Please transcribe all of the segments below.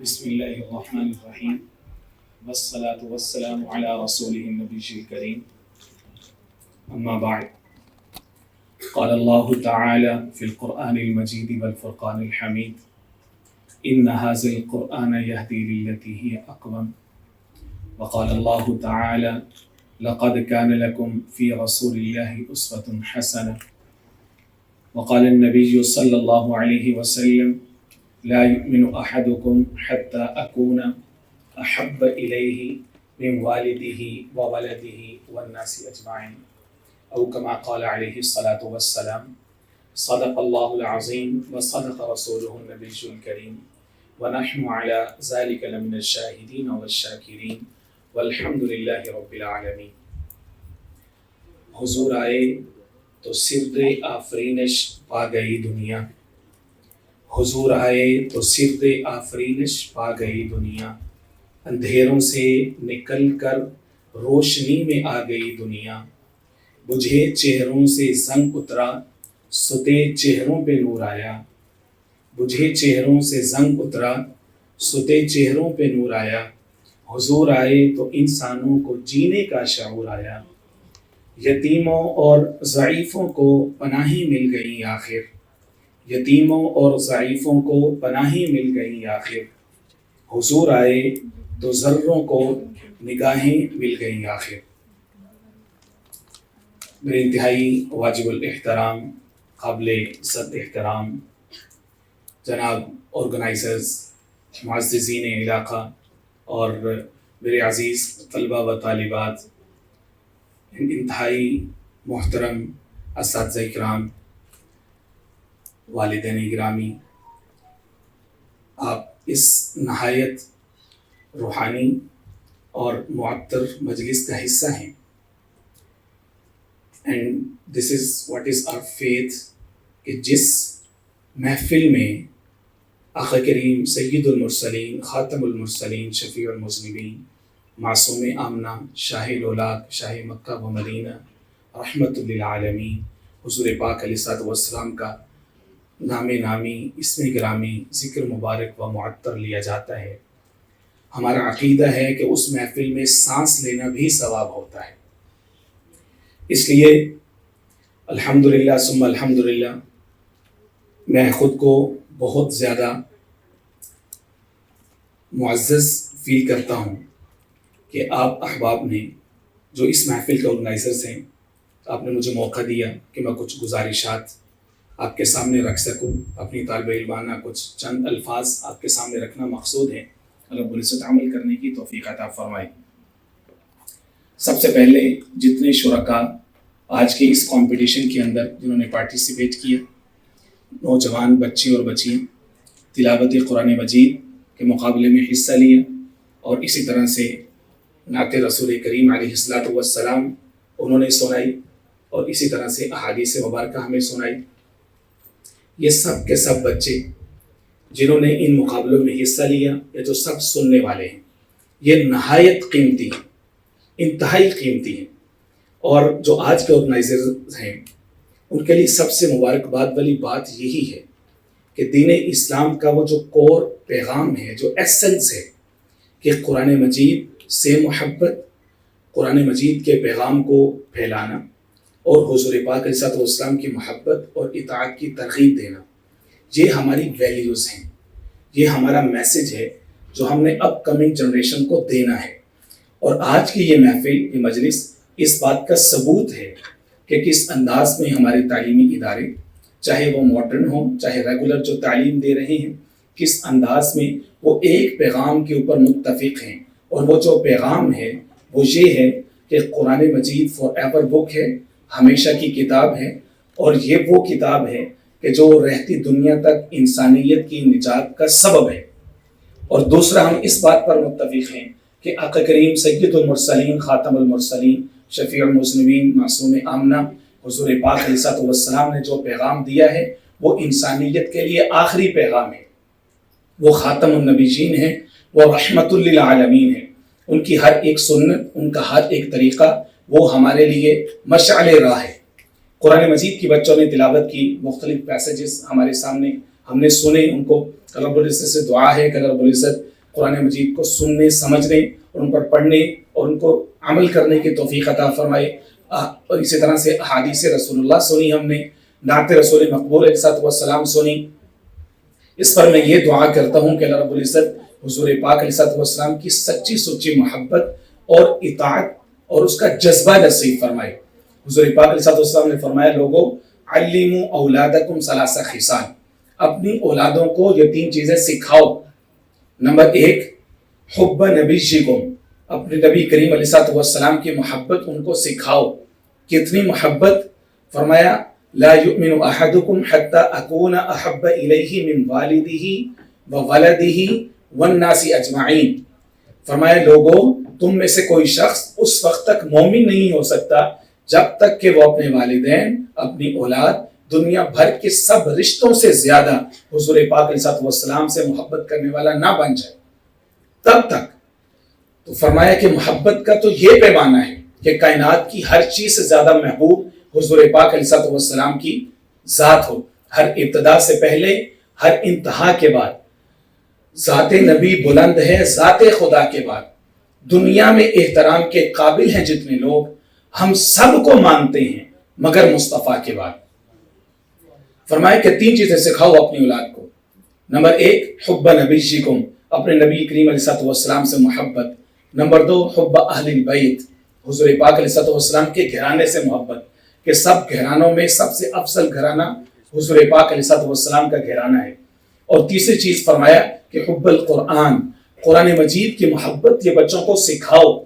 بسم الله الرحمن الرحيم والصلاة والسلام على رسوله النبي الكريم أما بعد قال الله تعالى في القرآن المجيد والفرقان الحميد إن هذا القرآن يهدي للتي هي أقوم وقال الله تعالى لقد كان لكم في رسول الله أسوة حسنة وقال النبي صلى الله عليه وسلم لا يؤمن أحدكم حتى أكون أحب إليه من والده وولده والناس أجمعين أو كما قال عليه الصلاة والسلام صدق الله العظيم وصدق رسوله النبي الكريم ونحن على ذلك لمن الشاهدين والشاكرين والحمد لله رب العالمين۔ حضور آئے تو سرد آفرینش پا گئی دنیا، حضور آئے تو سرد آفرینش پا گئی دنیا، اندھیروں سے نکل کر روشنی میں آ گئی دنیا، بجھے چہروں سے زنگ اترا ستے چہروں پہ نور آیا، بجھے چہروں سے زنگ اترا ستے چہروں پہ نور آیا، حضور آئے تو انسانوں کو جینے کا شعور آیا، یتیموں اور ضعیفوں کو پناہی مل گئی آخر، یتیموں اور ضعیفوں کو پناہی مل گئی آخر، حضور آئے تو ذروں کو نگاہیں مل گئی آخر۔ میرے انتہائی واجب الاحترام قابل عزت احترام جناب آرگنائزرز، معززین علاقہ اور میرے عزیز طلبہ و طالبات، انتہائی محترم اساتذہ اکرام، والدین گرامی، آپ اس نہایت روحانی اور معطر مجلس کا حصہ ہیں، and this is what is our faith کہ جس محفل میں آقا کریم سید المرسلین خاتم المرسلین شفیع المذنبین معصوم آمنہ شاہ لولاک شاہ مکہ و مدینہ رحمت للعالمین حضور پاک علیہ الصلوۃ والسلام کا نام نامی اسم گرامی ذکر مبارک و معطر لیا جاتا ہے، ہمارا عقیدہ ہے کہ اس محفل میں سانس لینا بھی ثواب ہوتا ہے۔ اس لیے الحمدللہ ثم الحمدللہ میں خود کو بہت زیادہ معزز فیل کرتا ہوں کہ آپ احباب نے جو اس محفل کے آرگنائزرز ہیں، آپ نے مجھے موقع دیا کہ میں کچھ گزارشات آپ کے سامنے رکھ سکوں، اپنی طالب علمانہ کچھ چند الفاظ آپ کے سامنے رکھنا مقصود ہے، رب العزت عمل کرنے کی توفیق عطا فرمائے۔ سب سے پہلے جتنے شرکاء آج کے اس کمپٹیشن کے اندر جنہوں نے پارٹیسپیٹ کیا، نوجوان بچے اور بچیاں، تلاوت قرآن مجید کے مقابلے میں حصہ لیا اور اسی طرح سے نعت رسول کریم علیہ الصلوۃ والسلام انہوں نے سنائی اور اسی طرح سے احادیث مبارکہ ہمیں سنائی، یہ سب کے سب بچے جنہوں نے ان مقابلوں میں حصہ لیا یا جو سب سننے والے ہیں، یہ نہایت قیمتی ہیں، انتہائی قیمتی ہیں، اور جو آج کے آرگنائزر ہیں ان کے لیے سب سے مبارکباد والی بات یہی ہے کہ دین اسلام کا وہ جو کور پیغام ہے، جو ایسنس ہے کہ قرآن مجید سے محبت، قرآن مجید کے پیغام کو پھیلانا اور حضور پاک علیہ الصلوۃ والسلام کی محبت اور اطاعت کی ترغیب دینا، یہ ہماری ویلیوز ہیں، یہ ہمارا میسج ہے جو ہم نے اپ کمنگ جنریشن کو دینا ہے۔ اور آج کی یہ محفل، یہ مجلس اس بات کا ثبوت ہے کہ کس انداز میں ہمارے تعلیمی ادارے، چاہے وہ ماڈرن ہوں چاہے ریگولر جو تعلیم دے رہے ہیں، کس انداز میں وہ ایک پیغام کے اوپر متفق ہیں، اور وہ جو پیغام ہے وہ یہ ہے کہ قرآن مجید فار ایور بک ہے، ہمیشہ کی کتاب ہے، اور یہ وہ کتاب ہے کہ جو رہتی دنیا تک انسانیت کی نجات کا سبب ہے۔ اور دوسرا، ہم اس بات پر متفق ہیں کہ آقا کریم سید المرسلین خاتم المرسلین شفیع المذنبین معصوم آمنہ حضور پاک علیہ الصلوۃ والسلام نے جو پیغام دیا ہے وہ انسانیت کے لیے آخری پیغام ہے، وہ خاتم النبیین ہیں، وہ رحمت للعالمین ہیں، ان کی ہر ایک سنت، ان کا ہر ایک طریقہ وہ ہمارے لیے مشعل راہ ہے۔ قرآن مجید کی بچوں نے تلاوت کی، مختلف پیسیجز ہمارے سامنے ہم نے سنے ان کو. اللہ رب العزت سے دعا ہے کہ اللہ رب العزت قرآن مجید کو سننے سمجھنے اور ان پر پڑھنے اور ان کو عمل کرنے کی توفیق عطا فرمائے. اور اسی طرح سے احادیث رسول اللہ سنی ہم نے, نعت رسول مقبول علیہ الصلوۃ والسلام سنی. اس پر میں یہ دعا کرتا ہوں کہ اللہ رب العزت حضور پاک علیہ الصلوۃ والسلام کی سچی سچی محبت اور اطاعت اور اس کا جذبہ نصیب فرمائے. حضور پاک علیہ الصلوۃ والسلام نے فرمایا, لوگوں علموا اولادکم ثلاث خصال, اپنی اولادوں کو یہ 3 چیزیں سکھاؤ. نمبر 1 حب نبیکم, اپنے نبی کریم علیہ الصلوۃ والسلام کی محبت ان کو سکھاؤ. کتنی محبت؟ فرمایا لا یؤمن احدکم حتی اکون احب الیہ من والدہ وولدہ والناس اجمعین. فرمایا لوگوں تم میں سے کوئی شخص اس وقت تک مومن نہیں ہو سکتا جب تک کہ وہ اپنے والدین, اپنی اولاد, دنیا بھر کے سب رشتوں سے زیادہ حضور پاک علیہ الصلوۃ والسلام سے محبت کرنے والا نہ بن جائے, تب تک. تو فرمایا کہ محبت کا تو یہ پیمانہ ہے کہ کائنات کی ہر چیز سے زیادہ محبوب حضور پاک علیہ الصلوۃ والسلام کی ذات ہو, ہر ابتدا سے پہلے, ہر انتہا کے بعد. ذات نبی بلند ہے ذات خدا کے بعد. دنیا میں احترام کے قابل ہیں جتنے لوگ, ہم سب کو مانتے ہیں مگر مصطفیٰ کے بعد. فرمایا کہ 3 چیزیں سکھاؤ اپنی اولاد کو. نمبر 1 حب نبیکم, اپنے نبی کریم علیہ الصلوۃ والسلام سے محبت. نمبر 2 حب اہل البیت, حضور پاک علیہ الصلوۃ والسلام کے گھرانے سے محبت, کہ سب گھرانوں میں سب سے افضل گھرانہ حضور پاک علیہ الصلوۃ والسلام کا گھرانہ ہے. اور تیسری چیز فرمایا کہ حب القرآن, قرآن مجید کی محبت یہ بچوں کو سکھاؤ,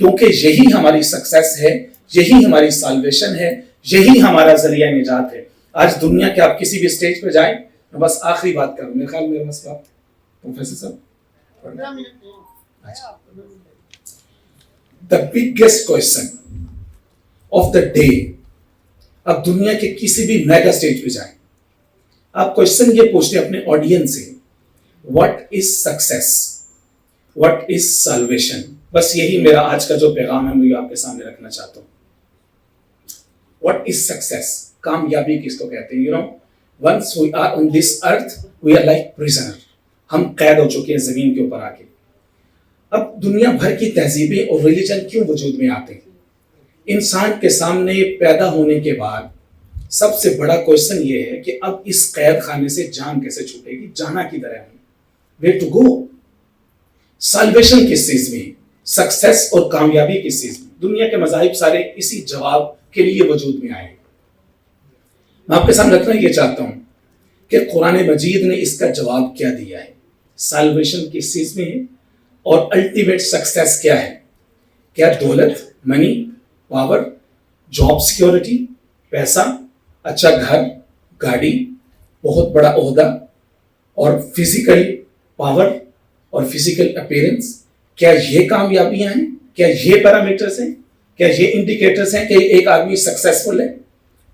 کیونکہ یہی ہماری سکسیس ہے, یہی ہماری سالویشن ہے, یہی ہمارا ذریعہ نجات ہے. آج دنیا کے آپ کسی بھی اسٹیج پہ جائیں, میں بس آخری بات کروں, میرے خیال میں مسئلہ پروفیسر صاحب, the biggest question of the day, اب دنیا کے کسی بھی میگا اسٹیج پہ جائیں, آپ کوشچن یہ پوچھتے اپنے آڈینس سے, what is success, what is salvation. بس یہی میرا آج کا جو پیغام ہے میں آپ کے سامنے رکھنا چاہتا ہوں. what is success, کامیابی کس کو کہتے ہیں. you know, once we are on this earth we are like prisoner, ہم قید ہو چکے ہیں زمین کے اوپر آ کے. اب دنیا بھر کی تہذیبیں اور ریلیجن کیوں وجود میں آتے ہیں؟ انسان کے سامنے پیدا ہونے کے بعد سب سے بڑا کوشچن یہ ہے کہ اب اس قید خانے سے جان کیسے چھوٹے گی, جانا کدھر ہے, ویئر ٹو گو. سالویشن کس چیز میں, سکسیس اور کامیابی کس چیز میں؟ دنیا کے مذاہب سارے اسی جواب کے لیے وجود میں آئے. میں آپ کے سامنے رکھنا یہ چاہتا ہوں کہ قرآن مجید نے اس کا جواب کیا دیا ہے. سالویشن کس چیز میں ہے اور الٹیمیٹ سکسیس کیا ہے؟ کیا دولت, منی, پاور, جاب سیکیورٹی, پیسہ, اچھا گھر, گاڑی, بہت بڑا عہدہ اور فزیکل پاور اور فزیکل اپیرنس, کیا یہ کامیابیاں ہیں؟ کیا یہ پیرامیٹرز ہیں؟ کیا یہ انڈیکیٹرز ہیں کہ ایک آدمی سکسیسفل ہے؟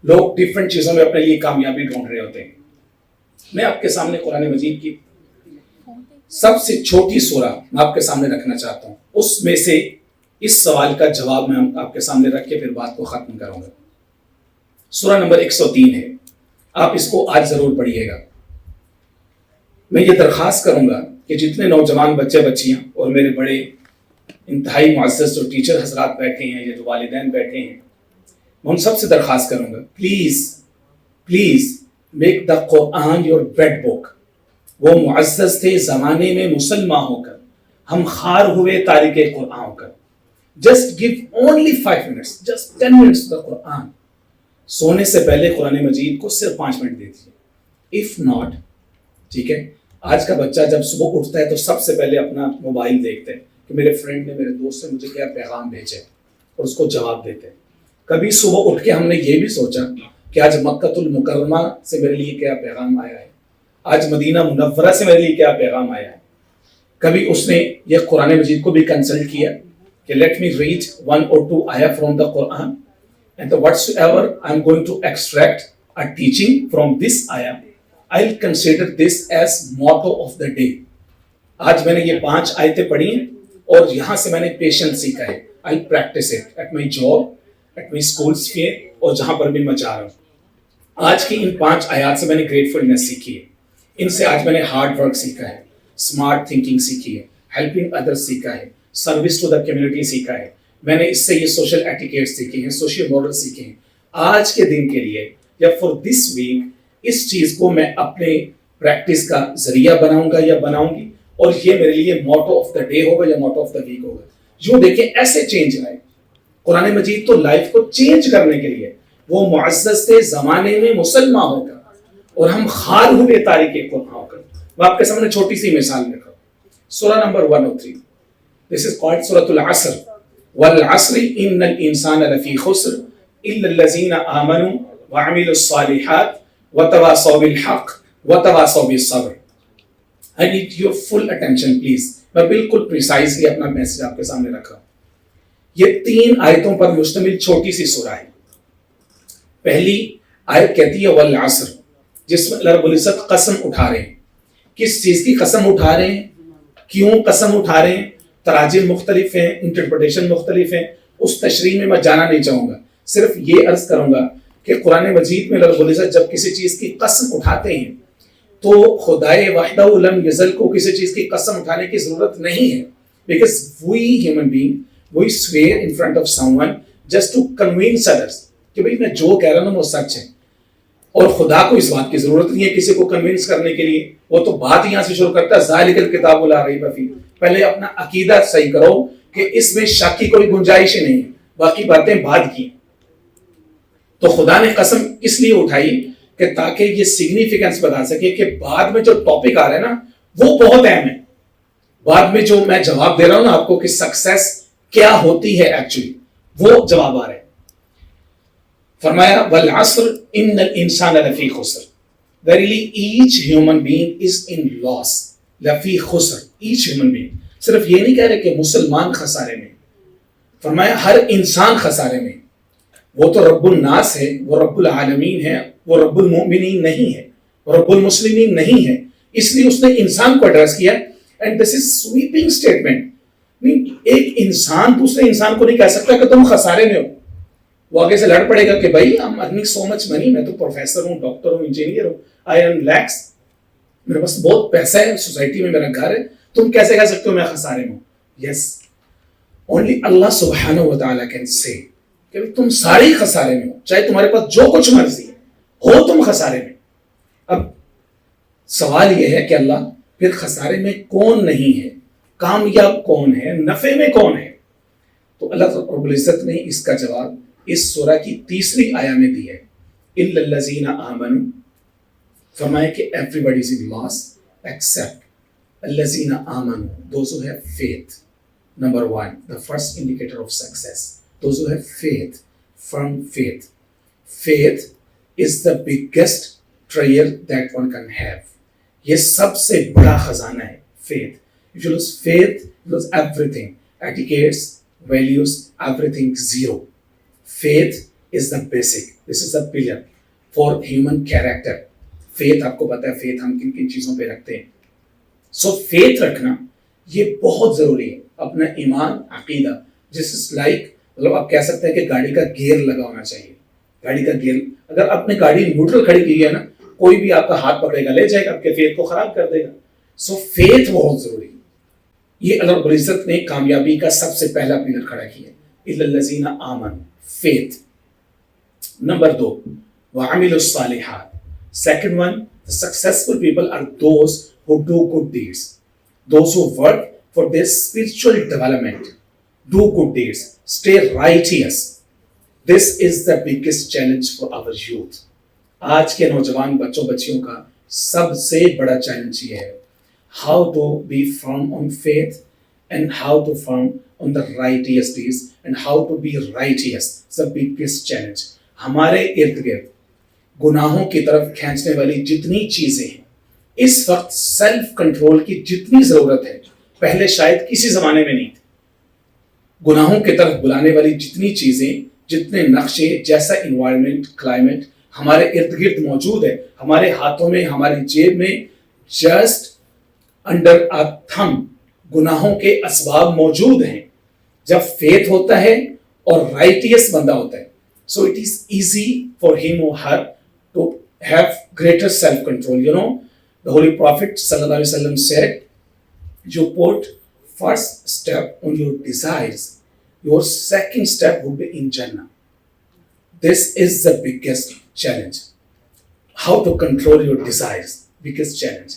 لوگ ڈفرینٹ چیزوں میں اپنے لیے کامیابی ڈھونڈ رہے ہوتے ہیں. میں آپ کے سامنے قرآن مجید کی سب سے چھوٹی سورہ میں آپ کے سامنے رکھنا چاہتا ہوں, اس میں سے اس سوال کا جواب میں آپ کے سامنے رکھ کے پھر بات کو ختم کروں گا. سورہ نمبر 103 ہے, آپ اس کو آج ضرور پڑھیے گا. میں یہ درخواست کروں گا کہ جتنے نوجوان بچے بچیاں اور میرے بڑے انتہائی معزز جو ٹیچر حضرات بیٹھے ہیں یا جو والدین بیٹھے ہیں, میں ان سب سے درخواست کروں گا please make the Quran your bed book. وہ معزز تھے زمانے میں مسلمان ہو کر, ہم خار ہوئے تارک قرآن ہو کر. Just give only 5 minutes, just 10 minutes دا قرآن. سونے سے پہلے قرآن مجید کو صرف 5 منٹ دیجیے. اف ناٹ, ٹھیک ہے, آج کا بچہ جب صبح اٹھتا ہے تو سب سے پہلے اپنا موبائل دیکھتے ہیں کہ میرے فرینڈ نے, میرے دوست نے مجھے کیا پیغام بھیجے اور اس کو جواب دیتے ہیں. کبھی صبح اٹھ کے ہم نے یہ بھی سوچا کہ آج مکۃ المکرمہ سے میرے لیے کیا پیغام آیا ہے, آج مدینہ منورہ سے میرے لیے کیا پیغام آیا ہے. کبھی اس نے یہ قرآن مجید کو بھی کنسلٹ کیا کہ لیٹ می ریڈ 1 or 2 آیا from the Quran and whatsoever I'm going to extract a teaching from this ayah, I'll consider this as motto of the day. آج میں نے یہ 5 آیتیں پڑھی ہیں اور یہاں سے میں نے پیشنس سیکھا ہے. I'll practice it at my job, at my school sphere اور جہاں پر بھی میں جا رہا ہوں. آج کی ان 5 آیات سے میں نے گریٹفلنس سیکھی ہے. ان سے آج میں نے ہارڈ ورک سیکھا ہے, اسمارٹ تھنکنگ سیکھی ہے, ہیلپنگ ادر سیکھا ہے, سروس ٹو دا کمیونٹی سیکھا ہے, میں نے اس سے یہ سوشل ایٹیکیٹ سیکھے ہیں, سوشل مورل سیکھے ہیں. آج کے دن کے لیے یا فار دس ویک اس چیز کو میں اپنے پریکٹس کا ذریعہ بناؤں گا یا بناؤں گی, اور یہ میرے لیے موٹو آف دا ڈے ہوگا یا موٹو آف دا ویک ہوگا. یوں دیکھیں ایسے چینج آئے. قرآن مجید تو لائف کو چینج کرنے کے لیے, وہ معزز تھے زمانے میں مسلمان ہو کر اور ہم خار ہوئے تاریخ قرآن ہو کر. میں آپ کے سامنے چھوٹی سی مثال لکھا, سورہ نمبر 103, this is called سورۃ العصر. والعصر ان الانسان لفی خسر الا الذین آمنوا وعملوا الصالحات وتواصوا بالحق وتواصوا بالصبر. I need your full attention please. میں بالکل پریسائزلی اپنا میسج آپ کے سامنے رکھا. یہ 3 آیتوں پر مشتمل چھوٹی سی سورہ ہے. پہلی آیت کہتی ہے والعصر, جس میں اللہ رب العزت قسم اٹھا رہے ہیں. کس چیز کی قسم اٹھا رہے ہیں, کیوں قسم اٹھا رہے ہیں, تراجم مختلف ہیں, انٹرپریٹیشن مختلف ہیں. اس تشریح میں جانا نہیں چاہوں گا, صرف یہ عرض کروں گا کہ قرآن مجید میں اللہ رب العزت جب کسی چیز کی قسم اٹھاتے ہیں تو خدائے وحدہ لم یزل کو کسی چیز کی قسم اٹھانے کی ضرورت نہیں ہے. Because we human being we swear in front of someone just to convince others کہ بھائی میں جو کہہ رہا ہوں وہ سچ ہے, اور خدا کو اس بات کی ضرورت نہیں ہے کسی کو کنوینس کرنے کے لیے. وہ تو بات یہاں سے شروع کرتا ہے ذالک الکتاب لا ریب فیہ. پہلے اپنا عقیدہ صحیح کرو کہ اس میں شک کی کوئی گنجائش ہی نہیں ہے, باقی باتیں بعد کی. تو خدا نے قسم اس لیے اٹھائی کہ تاکہ یہ سگنیفیکنس بتا سکے کہ بعد میں جو ٹاپک آ رہا ہے نا وہ بہت اہم ہے. بعد میں جو میں جواب دے رہا ہوں نا آپ کو کہ سکسیس کیا ہوتی ہے ایکچولی, وہ جواب آ رہا ہے. فرمایا والعصر ان الانسان لفی خسر. Verily each human being is in loss. لفی خسر, each human being. صرف یہ نہیں کہہ رہے کہ مسلمان خسارے میں, فرمایا ہر انسان خسارے میں. وہ تو رب الناس ہے, وہ رب العالمین ہے, وہ رب المؤمنین نہیں ہے, وہ رب المسلمین نہیں ہے. اس لیے اس نے انسان کو ایڈریس کیا. And this is sweeping statement. ایک انسان دوسرے انسان کو نہیں کہہ سکتا کہ تم خسارے میں ہو. وہ آگے سے لڑ پڑے گا کہ بھائی I'm earning so much money, میں تو پروفیسر ہوں, ڈاکٹر ہوں, انجینئر ہوں, I earn lakhs, میرے پاس بہت پیسہ ہے, سوسائٹی میں میرا گھر ہے, تم کیسے کہہ سکتے ہو میں خسارے میں ہوں. یس, اونلی اللہ سبحانہ و تعالیٰ کین سے کہ تم سارے ہی خسارے میں ہو, چاہے تمہارے پاس جو کچھ مرضی ہو تم خسارے میں. اب سوال یہ ہے کہ اللہ پھر خسارے میں کون نہیں ہے, کامیاب کون ہے, نفع میں کون ہے؟ تو اللہ رب العزت نے اس کا جواب اس سورہ کی 3 آیہ میں دی ہے. الا الذین آمنوا, فرمایا کہ everybody is in loss except الذین آمنوا, those who have faith. Number 1, the first indicator of success, those who have faith, firm faith. Faith is the biggest treasure that one can have. یہ سب سے بڑا خزانہ ہے faith. If you lose faith, you lose everything. Etiquettes, values, everything zero. Faith is the basic. This is the pillar for human character. Faith آپ کو پتا ہے faith ہم کن کن چیزوں پہ رکھتے ہیں. So faith رکھنا یہ بہت ضروری ہے. اپنا ایمان, عقیدہ, جس از لائک مطلب آپ کہہ سکتے ہیں کہ گاڑی کا گیئر لگا ہونا چاہیے. گاڑی کا گیئر, اگر آپ نے گاڑی نیوٹرل کھڑی کی ہے نا, کوئی بھی آپ کا ہاتھ پکڑے گا, لے جائے گا, آپ کے فیتھ کو خراب کر دے گا. سو فیتھ بہت ضروری ہے. یہ اللہ رب العزت نے کامیابی کا سب سے پہلا پلر کھڑا کیا ہے, الا الذین آمنوا, faith. Number 2, وَعَمِلُوا الصَّالِحَاتِ. Second one, the successful people are those who do good deeds. Those who work for their spiritual development. Do good deeds. Stay righteous. This is the biggest challenge for our youth. آج کے نوجوان بچوں بچیوں کا سب سے بڑا challenge یہ ہے, how to be firm on faith and how to firm on the righteous deeds and how to be righteous. It's the biggest challenge. ہمارے ارد گرد گناہوں کی طرف کھینچنے والی جتنی چیزیں ہیں, اس وقت سیلف کنٹرول کی جتنی ضرورت ہے پہلے شاید کسی زمانے میں نہیں تھی. گناہوں کی طرف بلانے والی جتنی چیزیں, جتنے نقشے, جیسا انوائرمنٹ, کلائمیٹ ہمارے ارد گرد موجود ہے, ہمارے ہاتھوں میں, ہماری جیب میں, جسٹ انڈر آ تھم گناہوں کے اسباب موجود ہیں. جب فیتھ ہوتا ہے اور رائٹیس بندہ ہوتا ہے, so it is easy for him or her to have greater self control. The Holy Prophet sallallahu alaihi wasallam said, you put first step on your desires, your second step would be in Jannah. This is the biggest challenge. How to control your desires, biggest challenge.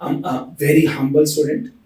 I'm a very humble student.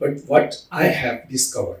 But what I have discovered,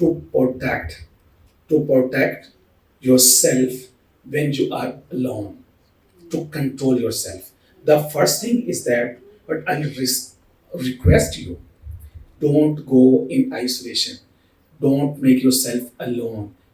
to protect yourself when you are alone, to control yourself. The first thing is that, but I'll request you, don't go in isolation, don't make yourself alone.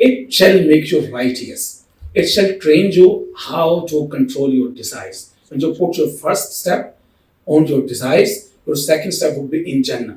It shall make you righteous. It shall train you how to control your desires. When you put your first step on your desires, your second step would be in Jannah.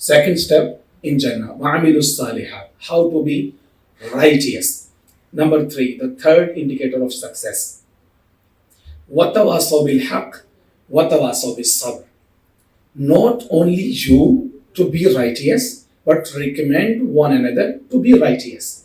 Second step in Jannah. وَعَمِلُوا الصَّالِحَاتِ. How to be righteous. Number 3, the third indicator of success. وَتَوَاصَوْا بِالْحَقِّ وَتَوَاصَوْا بِالصَّبْرِ. Not only you to be righteous, but recommend one another to be righteous.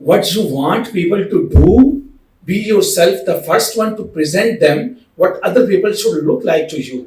What you want people to do, be yourself the first one to present them what other people should look like to you.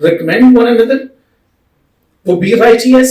recommend one another to be righteous,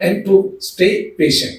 and to stay patient.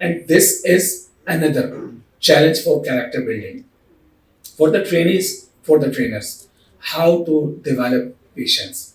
and this is another challenge for character building. For the trainees, for the trainers, how to develop patience.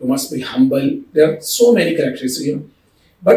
you must be humble. There are so many characteristics, but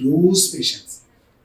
lose patience.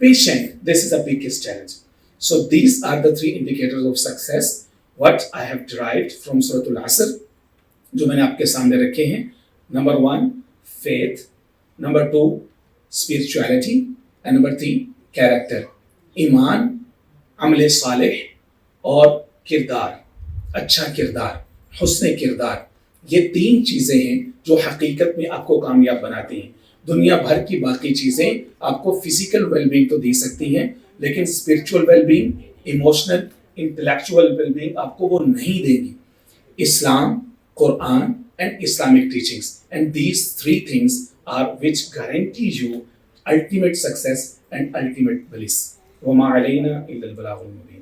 patient, this is the biggest challenge. So these are the three indicators of success what I have derived from Surah Al-Asr, جو میں نے آپ کے سامنے رکھے ہیں. Number 1 faith, number 2 spirituality, and number 3 character. ایمان, عمل صالح اور کردار, اچھا کردار, حسن کردار, یہ 3 چیزیں ہیں جو حقیقت میں آپ کو کامیاب بناتی ہیں. دنیا بھر کی باقی چیزیں آپ کو فزیکل ویل بینگ تو دے سکتی ہیں, لیکن spiritual well being, emotional, intellectual well being آپ کو وہ نہیں دیں گی. اسلام, Quran and Islamic teachings, and these 3 things are which guarantee you ultimate success and ultimate bliss. وَمَا عَلَيْنَا إِلَّا الْبَلَاغُ الْمُبِينُ.